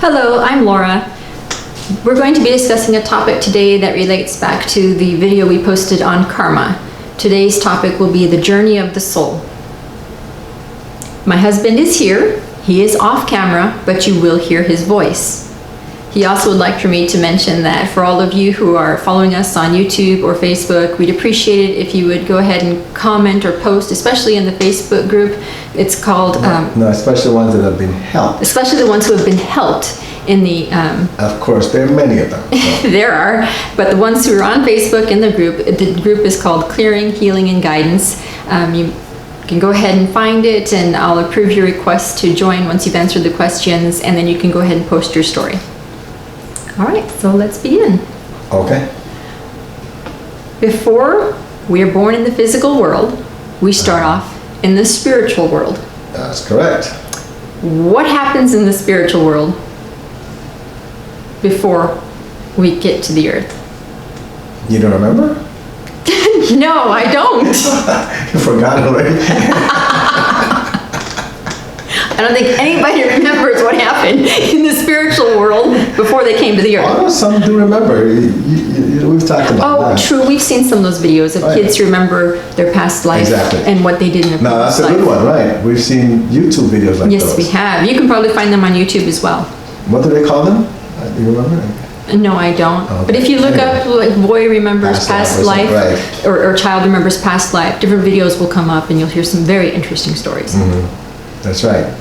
Hello, I'm Laura. We're going to be discussing a topic today that relates back to the video we posted on karma. Today's topic will be the journey of the soul. My husband is here. He is off camera, but you will hear his voice. He also would like for me to mention that for all of you who are following us on YouTube or Facebook, we'd appreciate it if you would go ahead and comment or post, especially in the Facebook group. It's called... No, especially ones that have been helped. Especially the ones who have been helped in the... Of course, there are many of them. So. There are, but the ones who are on Facebook in the group is called Clearing, Healing, and Guidance. You can go ahead and find it, and I'll approve your request to join once you've answered the questions, and then you can go ahead and post your story. All right, so let's begin. Okay. Before we are born in the physical world, we start off in the spiritual world. That's correct. What happens in the spiritual world before we get to the earth? You don't remember? No, I don't. You forgot already? I don't think anybody remembers what happened in the spiritual world before they came to the earth. Oh, some do remember. We've talked about that. Oh, true. We've seen some of those videos of kids who remember their past life and what they did in their past life. No, that's a good one, right? We've seen YouTube videos like those. Yes, we have. You can probably find them on YouTube as well. What do they call them? Do you remember? No, I don't. Okay. But if you look up, like, boy remembers past life, right. or child remembers past life, different videos will come up and you'll hear some very interesting stories. Mm-hmm. That's right.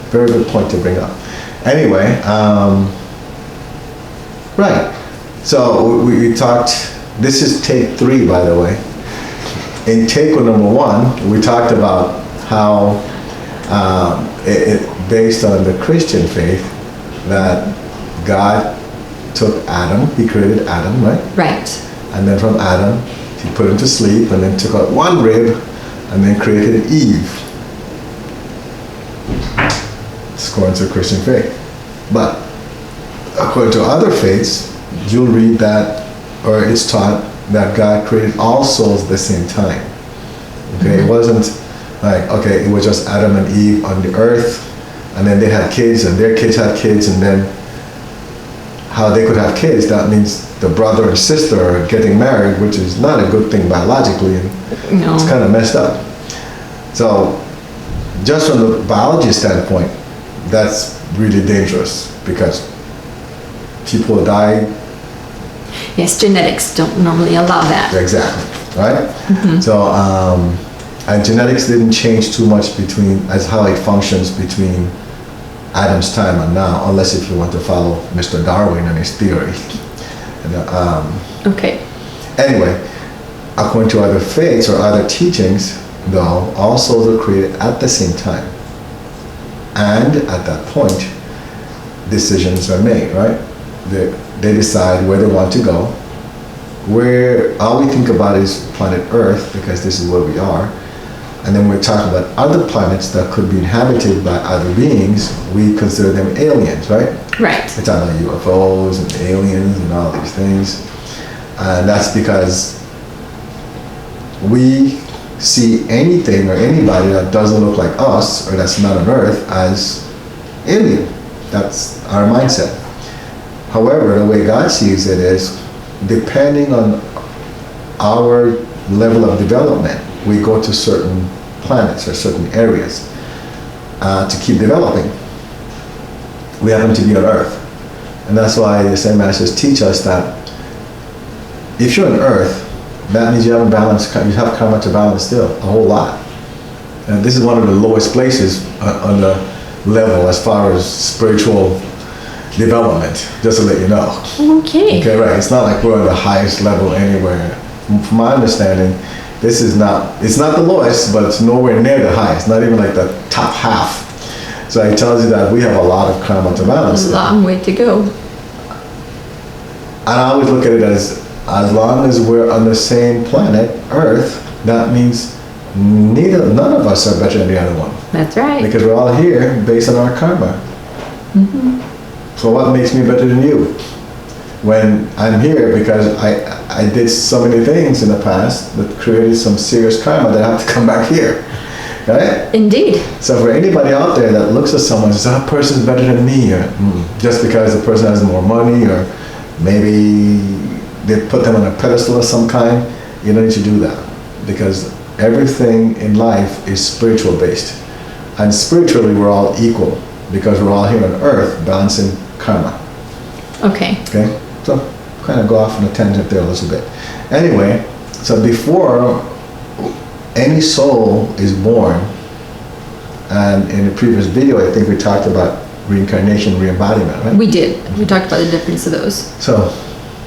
Very good point to bring up. Anyway, right. So we talked, this is take 3, by the way. In take number 1, we talked about how based on the Christian faith, that God took Adam, he created Adam, right? Right. And then from Adam, he put him to sleep and then took out one rib and then created Eve. According to Christian faith. But according to other faiths, you'll read that, or it's taught that God created all souls at the same time. Okay, It wasn't like, okay, it was just Adam and Eve on the earth, and then they had kids, and their kids had kids, and then how they could have kids, that means the brother and sister are getting married, which is not a good thing biologically, and it's kind of messed up. So, just from the biology standpoint, that's really dangerous because people die. Yes, genetics don't normally allow that. Exactly, right? Mm-hmm. So, and genetics didn't change too much as how it functions between Adam's time and now, unless if you want to follow Mr. Darwin and his theory. Okay. Anyway, according to other faiths or other teachings, though, all souls are created at the same time. And at that point, decisions are made, right? They decide where they want to go. All we think about is planet Earth, because this is where we are. And then we're talking about other planets that could be inhabited by other beings. We consider them aliens, right? Right. We're talking about UFOs and aliens and all these things. And that's because we see anything or anybody that doesn't look like us or that's not on Earth as alien. That's our mindset. However, the way God sees it is, depending on our level of development, we go to certain planets or certain areas to keep developing. We happen to be on Earth. And that's why the Zen Masters teach us that if you're on Earth, that means you have karma to balance still, a whole lot. And this is one of the lowest places on the level as far as spiritual development, just to let you know. Okay. Okay, right. It's not like we're on the highest level anywhere. From my understanding, it's not the lowest, but it's nowhere near the highest, not even like the top half. So it tells you that we have a lot of karma to balance. A long way to go. And I always look at it as long as we're on the same planet, Earth, that means none of us are better than the other one. That's right. Because we're all here based on our karma. Mm-hmm. So what makes me better than you? When I'm here because I did so many things in the past that created some serious karma that I have to come back here. Right? Indeed. So for anybody out there that looks at someone and says, that person's better than me, or just because the person has more money, or maybe they put them on a pedestal of some kind, you don't need to do that. Because everything in life is spiritual based. And spiritually we're all equal, because we're all here on earth balancing karma. Okay. Okay? So kind of go off on a tangent there a little bit. Anyway, so before any soul is born, and in the previous video I think we talked about reincarnation, re-embodiment, right? We did. We talked about the difference of those. So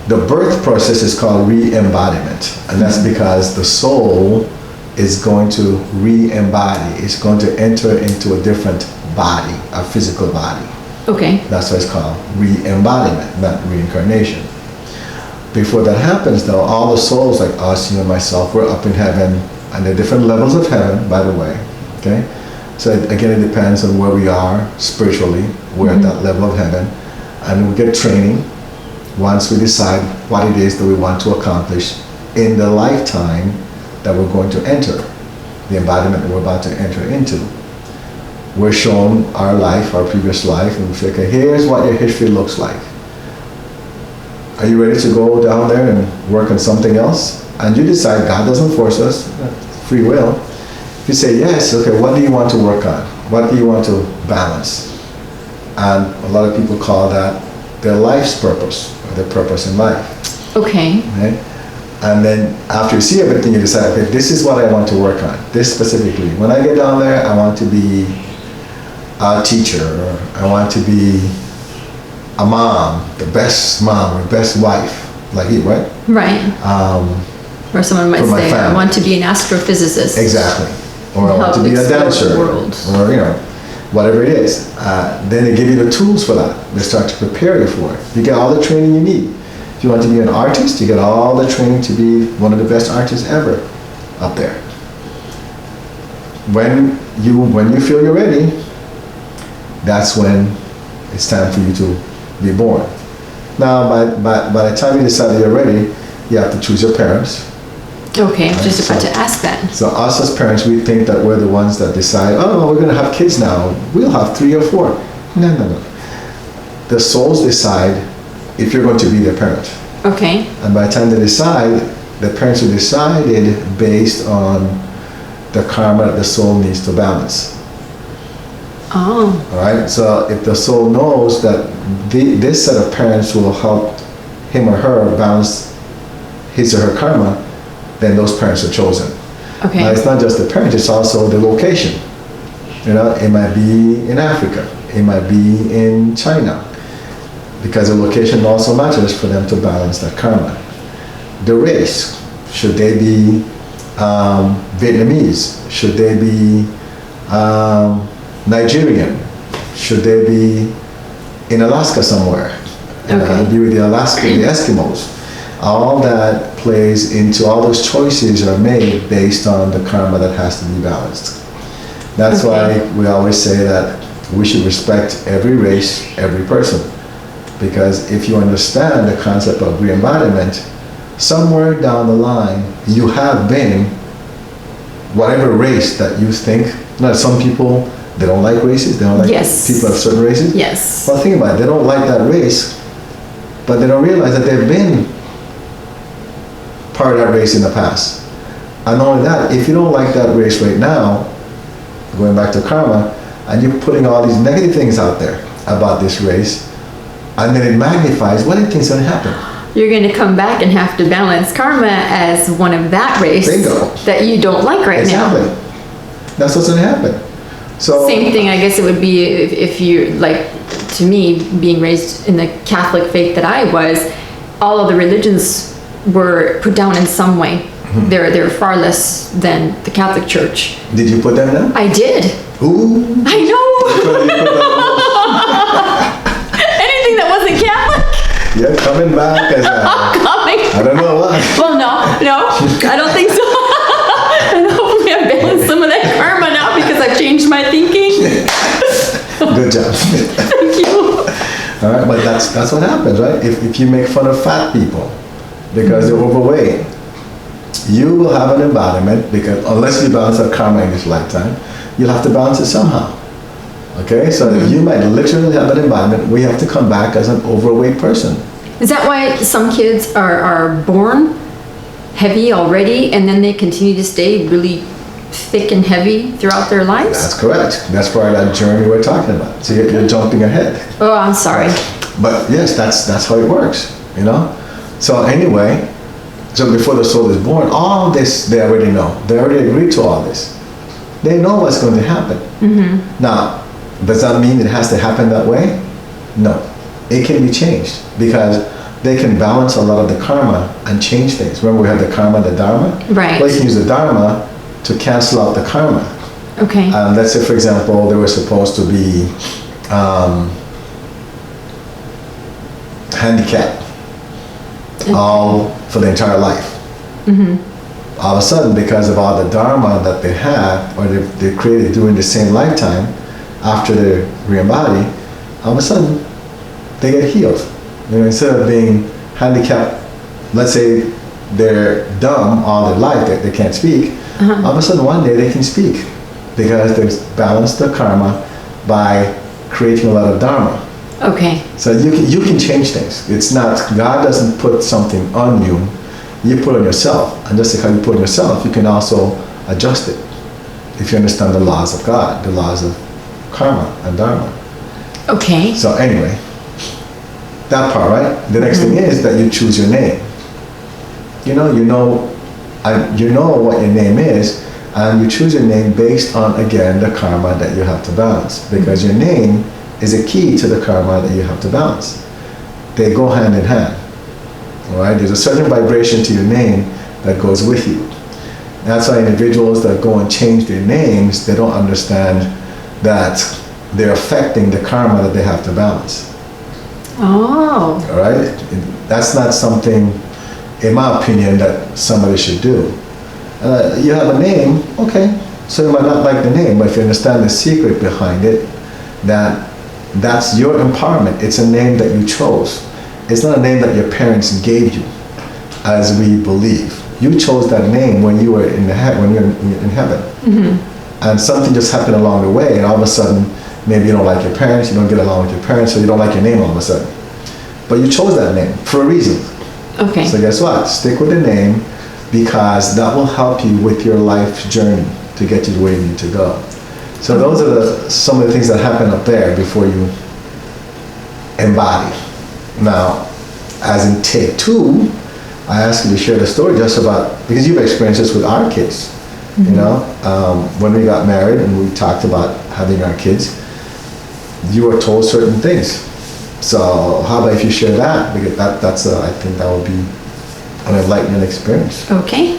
the birth process is called re-embodiment, and that's because the soul is going to re-embody. It's going to enter into a different body, a physical body. Okay. That's why it's called re-embodiment, not reincarnation. Before that happens though, all the souls like us, you and myself, we're up in heaven, and there are different levels of heaven, by the way, okay? So again, it depends on where we are spiritually. We're at that level of heaven, and we get training once we decide what it is that we want to accomplish in the lifetime that we're going to enter, the embodiment that we're about to enter into. We're shown our life, our previous life, and we say, okay, here's what your history looks like. Are you ready to go down there and work on something else? And you decide, God doesn't force us, free will. If you say yes, okay, what do you want to work on? What do you want to balance? And a lot of people call that their life's purpose, or their purpose in life. Okay. Right? And then after you see everything, you decide, okay, this is what I want to work on, this specifically. When I get down there, I want to be a teacher, or I want to be a mom, the best mom or best wife, like you, right? Right. Or someone might say, I want to be an astrophysicist. Exactly. Or I want to be a dancer. Or, you know, whatever it is. Then they give you the tools for that. They start to prepare you for it. You get all the training you need. If you want to be an artist, you get all the training to be one of the best artists ever up there. When you feel you're ready, that's when it's time for you to be born. Now, by the time you decide that you're ready, you have to choose your parents. Okay, I was just about to ask that. So us as parents, we think that we're the ones that decide, oh, we're going to have kids now. We'll have 3 or 4. No. The souls decide if you're going to be their parent. Okay. And by the time they decide, the parents will decide it based on the karma that the soul needs to balance. Oh. All right. So if the soul knows that this set of parents will help him or her balance his or her karma, then those parents are chosen. Okay. Now, it's not just the parent, it's also the location. You know, it might be in Africa, it might be in China, because the location also matters for them to balance that karma. The race, should they be Vietnamese? Should they be Nigerian? Should they be in Alaska somewhere? Okay. Be with the Eskimos. All that plays into, all those choices are made based on the karma that has to be balanced. That's why we always say that we should respect every race, every person. Because if you understand the concept of re-embodiment, somewhere down the line, you have been whatever race that you think. Now, some people, they don't like races, they don't like people of certain races. Yes. Well, think about it, they don't like that race, but they don't realize that they've been part of that race in the past. And not only that, if you don't like that race right now, going back to karma, and you're putting all these negative things out there about this race, and then it magnifies, what do you think is going to happen? You're going to come back and have to balance karma as one of that race. Bingo. That you don't like right now. That's what's going to happen. So same thing, I guess it would be if you, like, to me, being raised in the Catholic faith that I was, all of the religions were put down in some way. Mm-hmm. They're far less than the Catholic Church. Did you put them down? I did. Ooh. I know. Anything that wasn't Catholic. You're coming back as I don't know what. Well, no, I don't think so. And hopefully I balanced some of that karma now because I've changed my thinking. Good job. Thank you. All right, but that's what happens, right? If you make fun of fat people because they're overweight, you will have an embodiment, because unless you balance that karma in this lifetime, you'll have to balance it somehow. Okay, so you might literally have an embodiment. We have to come back as an overweight person. Is that why some kids are born heavy already, and then they continue to stay really thick and heavy throughout their lives? That's correct. That's part of that journey we're talking about. So you're jumping ahead. Oh, I'm sorry. But yes, that's how it works, you know? So anyway, so before the soul is born, all this they already know. They already agreed to all this. They know what's going to happen. Now, does that mean it has to happen that way? No. It can be changed, because they can balance a lot of the karma and change things. Remember, we have the karma and the dharma? Right. Well, you can use the dharma to cancel out the karma. Okay. Let's say, for example, they were supposed to be handicapped all for the entire life. All of a sudden, because of all the dharma that they have, or they created during the same lifetime, after they re-embody, all of a sudden, they get healed. You know, instead of being handicapped, let's say they're dumb all their life, they can't speak, all of a sudden one day they can speak, because they've balanced the karma by creating a lot of dharma. Okay. So you can change things. It's not, God doesn't put something on you, you put on yourself. And just like how you put on yourself, you can also adjust it, if you understand the laws of God, the laws of karma and dharma. Okay. So anyway, that part, right? The next thing is that you choose your name. You know what your name is, and you choose your name based on, again, the karma that you have to balance, because your name is a key to the karma that you have to balance. They go hand in hand. All right? There's a certain vibration to your name that goes with you. That's why individuals that go and change their names, they don't understand that they're affecting the karma that they have to balance. Oh. All right? That's not something, in my opinion, that somebody should do. You have a name, okay, so you might not like the name, but if you understand the secret behind it, that's your empowerment. It's a name that you chose. It's not a name that your parents gave you, as we believe. You chose that name when you were in when you're in heaven. And something just happened along the way, and all of a sudden, maybe you don't like your parents, you don't get along with your parents, so you don't like your name all of a sudden. But you chose that name for a reason. Okay. So guess what? Stick with the name, because that will help you with your life journey to get you to where you need to go. So those are some of the things that happen up there before you embody. Now, as in take 2, I ask you to share the story just about, because you've experienced this with our kids. You know, when we got married and we talked about having our kids, you were told certain things. So how about if you share that? Because that's I think that would be an enlightening experience. Okay.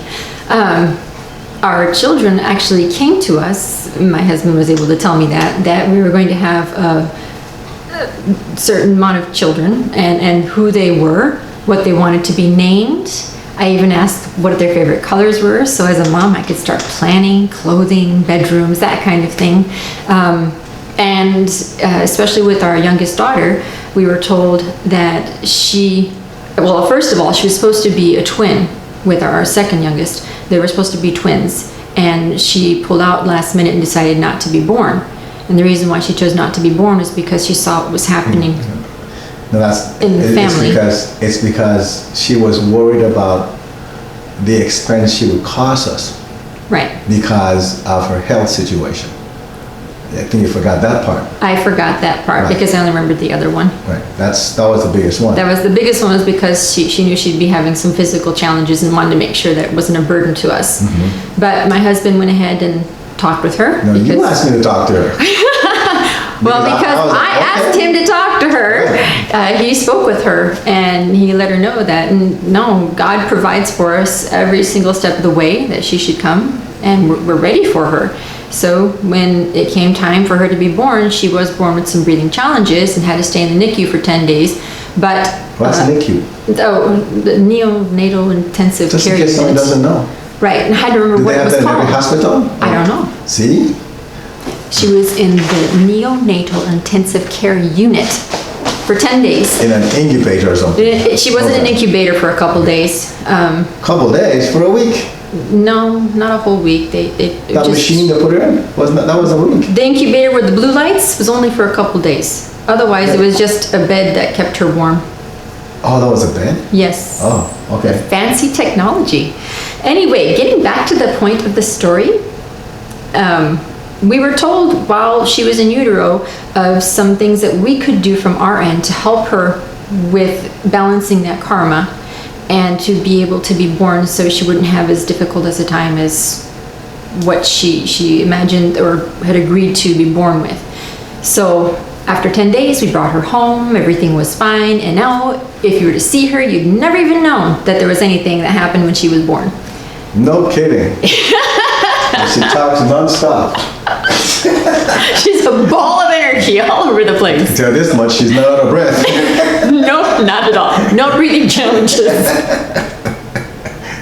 Our children actually came to us. My husband was able to tell me that we were going to have a certain amount of children, and who they were, what they wanted to be named. I even asked what their favorite colors were, so as a mom I could start planning clothing, bedrooms, that kind of thing. And especially with our youngest daughter, we were told that well, first of all, she was supposed to be a twin with our second youngest. They were supposed to be twins, and she pulled out last minute and decided not to be born. And the reason why she chose not to be born is because she saw what was happening in the family. It's because she was worried about the expense she would cause us. Right. Because of her health situation. I think you forgot that part. I forgot that part, right, because I only remembered the other one. Right. That was the biggest one. That was the biggest one, was because she knew she'd be having some physical challenges and wanted to make sure that it wasn't a burden to us. But my husband went ahead and talked with her. No, you asked me to talk to her. Well, because I asked him to talk to her. He spoke with her, and he let her know that, no, God provides for us every single step of the way, that she should come, and we're ready for her. So when it came time for her to be born, she was born with some breathing challenges and had to stay in the NICU for 10 days. But what's NICU? Oh, the neonatal intensive just care unit. Just in case someone doesn't know. Right, and I had to remember what it was called. Do they have that in every hospital? I don't know. See? She was in the neonatal intensive care unit. for 10 days. In an incubator or something? She wasn't an incubator for a couple days. Couple days? For a week? No, not a whole week. That machine to put her in? That was a week? The incubator with the blue lights was only for a couple days. Otherwise, it was just a bed that kept her warm. Oh, that was a bed? Yes. Oh, okay. Fancy technology. Anyway, getting back to the point of the story, we were told while she was in utero of some things that we could do from our end to help her with balancing that karma and to be able to be born so she wouldn't have as difficult as a time as what she imagined or had agreed to be born with. So after 10 days, we brought her home, everything was fine, and now if you were to see her, you'd never even known that there was anything that happened when she was born. No kidding. She talks non-stop. She's a ball of energy all over the place. I can tell this much, she's not out of breath. Nope, not at all. No breathing challenges.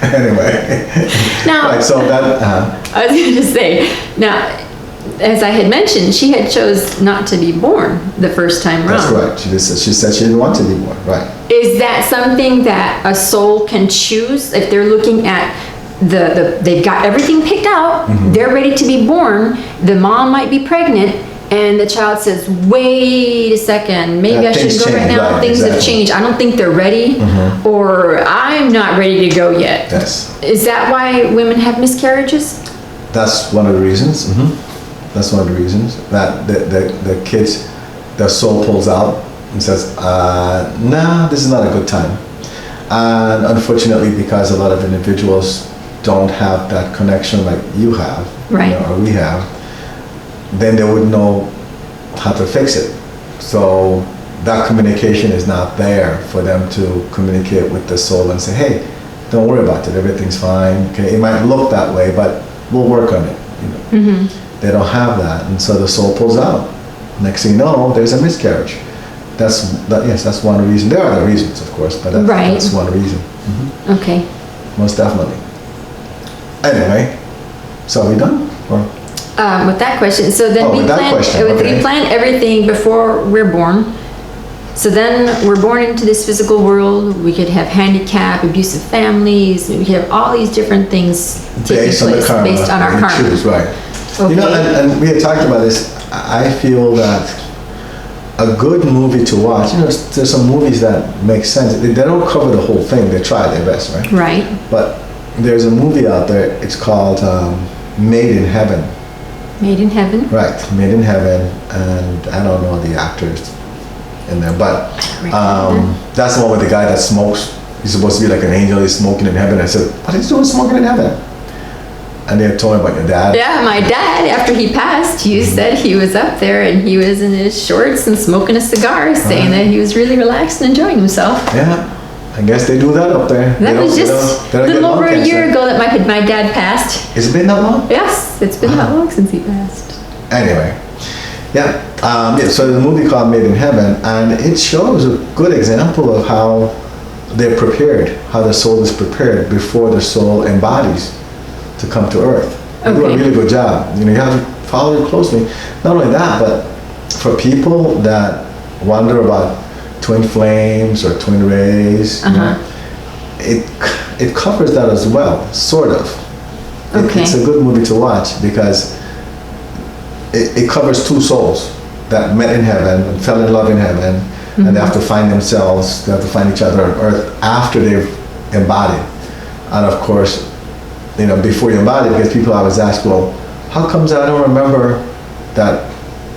Anyway. Now, right, so that, I was going to say, now, as I had mentioned, she had chose not to be born the first time around. That's right. She said she didn't want to be born, right. Is that something that a soul can choose if they're looking at they've got everything picked out, they're ready to be born, the mom might be pregnant, and the child says, wait a second, maybe I shouldn't go right now, right, things have changed, I don't think they're ready, or I'm not ready to go yet. Yes. Is that why women have miscarriages? That's one of the reasons. That's one of the reasons that the kids, the soul pulls out and says, nah, this is not a good time. And unfortunately, because a lot of individuals don't have that connection like you have, right, or we have, then they wouldn't know how to fix it. So that communication is not there for them to communicate with the soul and say, hey, don't worry about it, everything's fine. Okay, it might look that way, but we'll work on it. They don't have that, and so the soul pulls out. Next thing you know, there's a miscarriage. Yes, that's one reason. There are other reasons, of course, but that's one reason. Okay. Most definitely. Anyway, so are we done? Or? With that question, so then we plan everything before we're born. So then we're born into this physical world. We could have handicap, abusive families. We could have all these different things taking place based on our karma. Choose, right. Okay. You know, and we had talked about this. I feel that a good movie to watch, there's some movies that make sense. They don't cover the whole thing. They try their best, right? Right. But there's a movie out there. It's called Made in Heaven. Made in Heaven? Right, Made in Heaven. And I don't know the actors in there, but that's the one with the guy that smokes. He's supposed to be like an angel. He's smoking in heaven. I said, what is he doing smoking in heaven? And they told me about your dad. Yeah, my dad, after he passed, you said he was up there and he was in his shorts and smoking a cigar, saying that he was really relaxed and enjoying himself. Yeah, I guess they do that up there. That was just a little over a year ago that my dad passed. Has it been that long? Yes, it's been that long since he passed. Anyway, so there's a movie called Made in Heaven, and it shows a good example of how they're prepared, how the soul is prepared before the soul embodies to come to earth. They do a really good job. You have to follow it closely. Not only that, but for people that wonder about twin flames or twin rays, it covers that as well, sort of. It's a good movie to watch because it covers two souls that met in heaven and fell in love in heaven, and they have to find themselves, they have to find each other on earth after they've embodied. And of course, before you embody, because people always ask, well, how comes I don't remember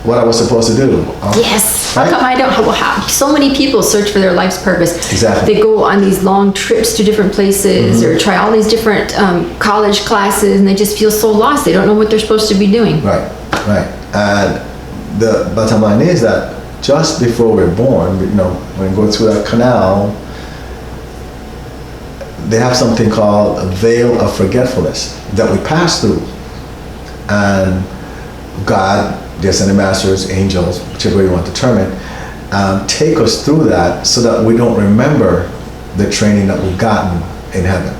what I was supposed to do? Yes. Right? How come I don't have so many people search for their life's purpose? Exactly. They go on these long trips to different places or try all these different college classes, and they just feel so lost. They don't know what they're supposed to be doing. Right. And the bottom line is that just before we're born, when we go through that canal, they have something called a veil of forgetfulness that we pass through. And God, the ascended masters, angels, whichever way you want to term it, take us through that so that we don't remember the training that we've gotten in heaven.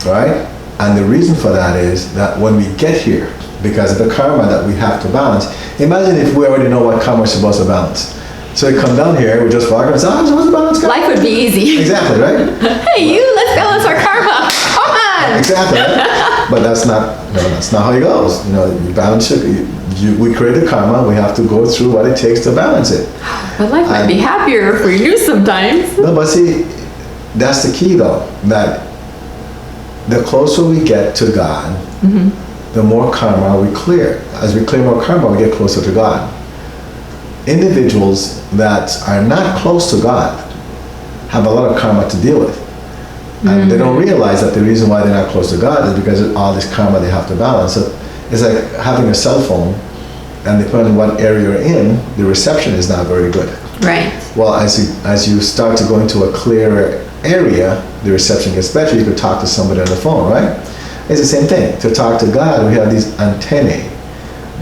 Right? And the reason for that is that when we get here, because of the karma that we have to balance, imagine if we already know what karma we're supposed to balance. So we come down here, we just walk and say, so what's the balance? Life would be easy. Exactly, right? Hey, you, let's balance our karma. Come on. Exactly. Right? But that's not how it goes. You balance it. We create the karma. We have to go through what it takes to balance it. But life might be happier if we knew sometimes. No, but see, that's the key though. That the closer we get to God, the more karma we clear. As we clear more karma, we get closer to God. Individuals that are not close to God have a lot of karma to deal with. And they don't realize that the reason why they're not close to God is because of all this karma they have to balance. So it's like having a cell phone, and depending on what area you're in, the reception is not very good. Right. Well, as you start to go into a clearer area, the reception gets better. You can talk to somebody on the phone, right? It's the same thing. To talk to God, we have these antennae.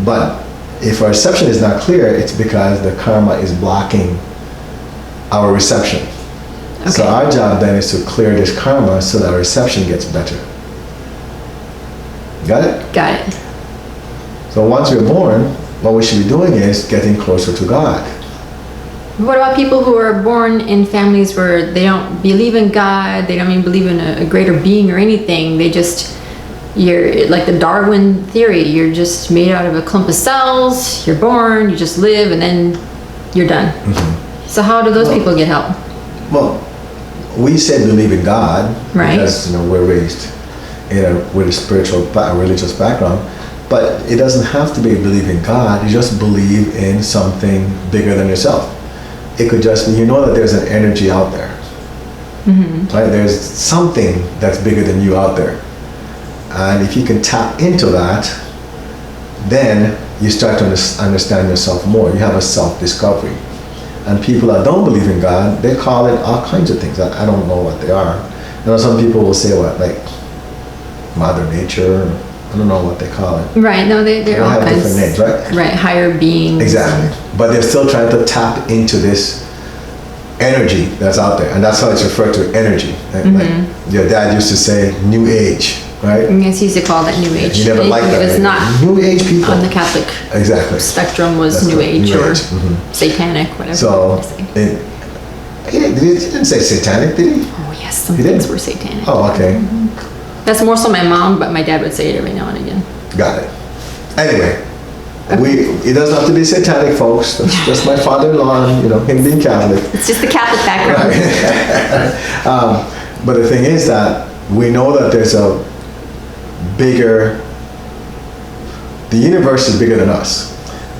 But if our reception is not clear, it's because the karma is blocking our reception. Okay. So our job then is to clear this karma so that our reception gets better. Got it? Got it. So once we're born, what we should be doing is getting closer to God. What about people who are born in families where they don't believe in God, they don't even believe in a greater being or anything, you're like the Darwin theory, you're just made out of a clump of cells, you're born, you just live, and then you're done. So how do those people get help? Well, we said believe in God, right? Because we're raised with a spiritual, religious background, but it doesn't have to be believe in God. You just believe in something bigger than yourself. It could just be, that there's an energy out there, right? There's something that's bigger than you out there, and if you can tap into that, then you start to understand yourself more. You have a self-discovery. And people that don't believe in God, they call it all kinds of things. I don't know what they are. Some people will say like Mother Nature. I don't know what they call it. Right. No, they're all have kinds. Different names, right? Right. Higher beings. Exactly. But they're still trying to tap into this energy that's out there, and that's how it's referred to, energy. Like your dad used to say, New Age. Right? Yes, he used to call that New Age. You never liked that. It was not New Age people. On the Catholic spectrum was New Age or satanic, whatever. So, he didn't say satanic, did he? Oh, yes, some things were satanic. Oh, okay. That's more so my mom, but my dad would say it every now and again. Got it. Anyway, it doesn't have to be satanic, folks. That's just my father-in-law, him being Catholic. It's just the Catholic background. Right. But the thing is that we know that there's the universe is bigger than us,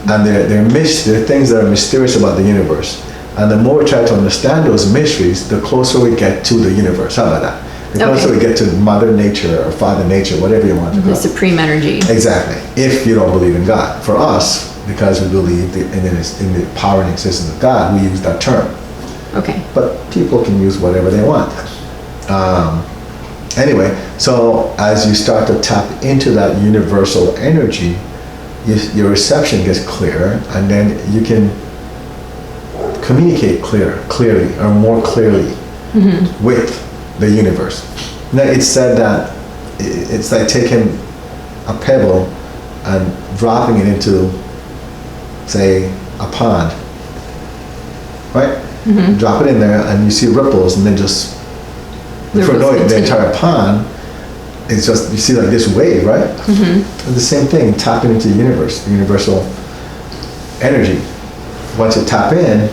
and there are things that are mysterious about the universe, and the more we try to understand those mysteries, the closer we get to the universe. How about that? The closer we get to Mother Nature or Father Nature, whatever you want to call it. The supreme energy. Exactly. If you don't believe in God. For us, because we believe in the power and existence of God, we use that term. Okay. But people can use whatever they want. Anyway, so as you start to tap into that universal energy, your reception gets clearer, and then you can communicate clearly or more clearly with the universe. Now, it's said that it's like taking a pebble and dropping it into, say, a pond, right? Drop it in there, and you see ripples, and then just the entire pond, it's just, you see like this wave, right? And the same thing, tapping into the universe, the universal energy. Once you tap in,